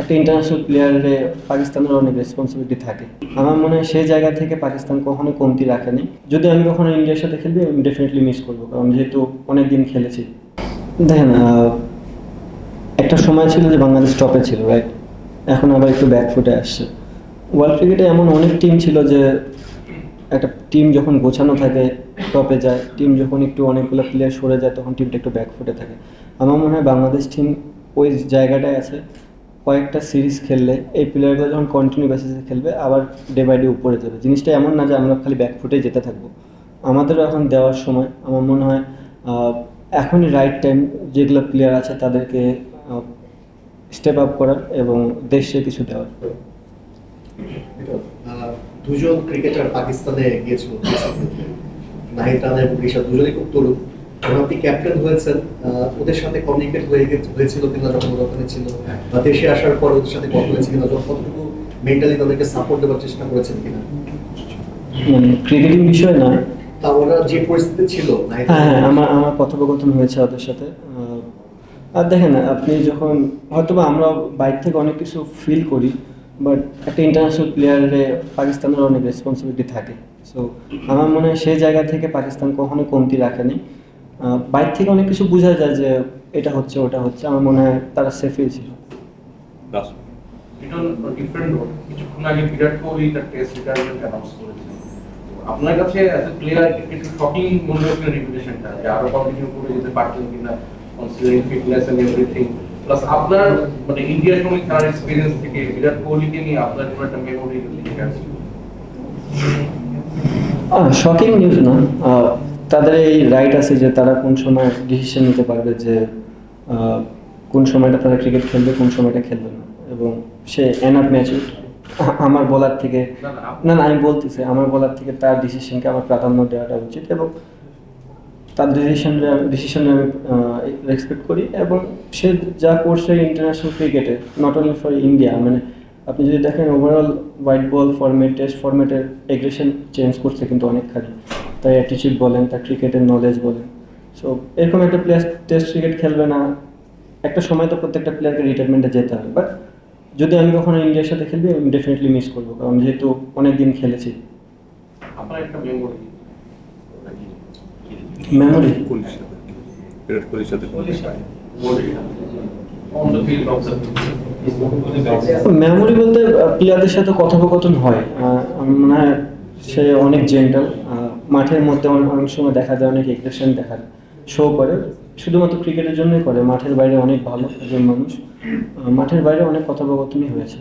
একটা ইন্টারন্যাশনাল প্লেয়ারে পাকিস্তানের অনেক রেসপন্সিবিলিটি থাকে। আমার মনে হয় সেই জায়গা থেকে পাকিস্তান কখনো কমতি রাখেনি। যদি আমি কখনো ইন্ডিয়ার সাথে খেলবি আমি ডেফিনেটলি মিস করবো, কারণ যেহেতু অনেক দিন খেলেছি। দেখেন, একটা সময় ছিল যে বাংলাদেশ টপে ছিল, রাইট? এখন আবার একটু ব্যাকফুটে আসছে। ওয়ার্ল্ড ক্রিকেটে এমন অনেক টিম ছিল যে একটা টিম যখন গোছানো থাকে টপে যায়, টিম যখন একটু অনেকগুলো প্লেয়ার সরে যায় তখন টিমটা একটু ব্যাকফুটে থাকে। আমার মনে হয় বাংলাদেশ টিম ওই জায়গাটায় আছে। কয়েকটা সিরিজ খেললে এই প্লেয়ারগুলো যখন কন্টিনিউ বেসিসে খেলবে আবার ডে বাই ডে উপরে যাবে। জিনিসটা এমন না যে আমরা খালি ব্যাকফুটেই যেতে থাকবো। আমাদেরও এখন দেওয়ার সময়। আমার মনে হয় এখনই রাইট টাইম যেগুলো প্লেয়ার আছে তাদেরকে স্টেপ আপ করার এবং দেশে কিছু দেওয়ার। দুজন ক্রিকেটার পাকিস্তানে গিয়েছিল, নাহিদ রানা এবং রিশাদ, দুজনেই খুব তরুণ। যখন আপনি ক্যাপ্টেন হয়েছেন, ওদের সাথে কমিউনিকেট হয়েছিল কিনা যখন ওরা ওখানে ছিল, বা দেশে আসার পর ওদের সাথে কথা হয়েছে কিনা, যখন কতটুকু মেন্টালি তাদেরকে সাপোর্ট দেওয়ার চেষ্টা করেছেন কিনা? মানে ক্রিকেটিং বিষয় না, তা ওরা যে পরিস্থিতি ছিল। হ্যাঁ, আমার কথোপকথন হয়েছে ওদের সাথে। আর দেখেন, আপনি যখন হয়তোবা আমরা বাইরে থেকে অনেক কিছু ফিল করি, বাট একটা ইন্টারন্যাশনাল প্লেয়ারে পাকিস্তানের অনেক রেসপন্সিবিলিটি থাকে। সো আমার মনে হয় সেই জায়গা থেকে পাকিস্তান কখনো কমতি রাখেনি। বাইরে থেকে অনেক কিছু বোঝা যায় যে এটা হচ্ছে ওটা হচ্ছে। আমার মনে হয় তারা সেফই ছিল। কিছুক্ষণ আগে বিরাট কোহলি তার টেস্ট রিটায়ারমেন্ট অ্যানাউন্স করেছেন। আপনার কাছে অ্যাজ এ প্লেয়ার একটু শকিং মনে হচ্ছে রিপুটেশনটা, যে আরো কন্টিনিউ করে যেতে পারতেন কিনা, considering fitness and everything. Plus আপনার মানে ইন্ডিয়ার সঙ্গে খেলার এক্সপেরিয়েন্স থেকে বিরাট কোহলিকে নিয়ে আপনার কোনো একটা মেমোরি লিখে আছে? শকিং নিউজ না, তাদের এই রাইট আছে যে তারা কোন সময় ডিসিশন নিতে পারবে যে কোন সময়টা তারা ক্রিকেট খেলবে, কোন সময়টা খেলবে না। এবং সে এনাফ ম্যাচুর আমার বলার থেকে, না আমি বলতেছি আমার বলার থেকে তার ডিসিশনকে আমার প্রাধান্য দেওয়াটা উচিত, এবং তার ডিসিশনে আমি রেসপেক্ট করি। এবং সে যা করছে ইন্টারন্যাশনাল ক্রিকেটে, নট অনলি ফর ইন্ডিয়া, মানে আপনি যদি দেখেন overall white ball format, test ফরম্যাটের aggression change করছে কিন্তু অনেকখানি। তার অ্যাটিচিউড বলেন, তার ক্রিকেটের নলেজ বলেন। সো এরকম একটা প্লেয়ার টেস্ট ক্রিকেট খেলবে না, একটা সময় তো প্রত্যেকটা প্লেয়ারকে রিটায়ারমেন্টে যেতে হবে। বাট যদি আমি কখনো ইন্ডিয়ার সাথে খেলবি আমি ডেফিনেটলি মিস করবো, কারণ যেহেতু অনেক দিন খেলেছি। আপনার একটা মেমোরি বিরাট কোহলির সাথে মেমোরি বলতে প্লেয়ারদের সাথে কথোপকথন হয়। আমার মনে হয় সে অনেক জেন্টাল। মাঠের মধ্যে অনেক সময় দেখা যায় অনেক এগ্রেশন দেখা শো করে, শুধুমাত্র ক্রিকেটের জন্যই করে। মাঠের বাইরে অনেক ভালো একজন মানুষ, মাঠের বাইরে অনেক কথোপকথনই হয়েছে।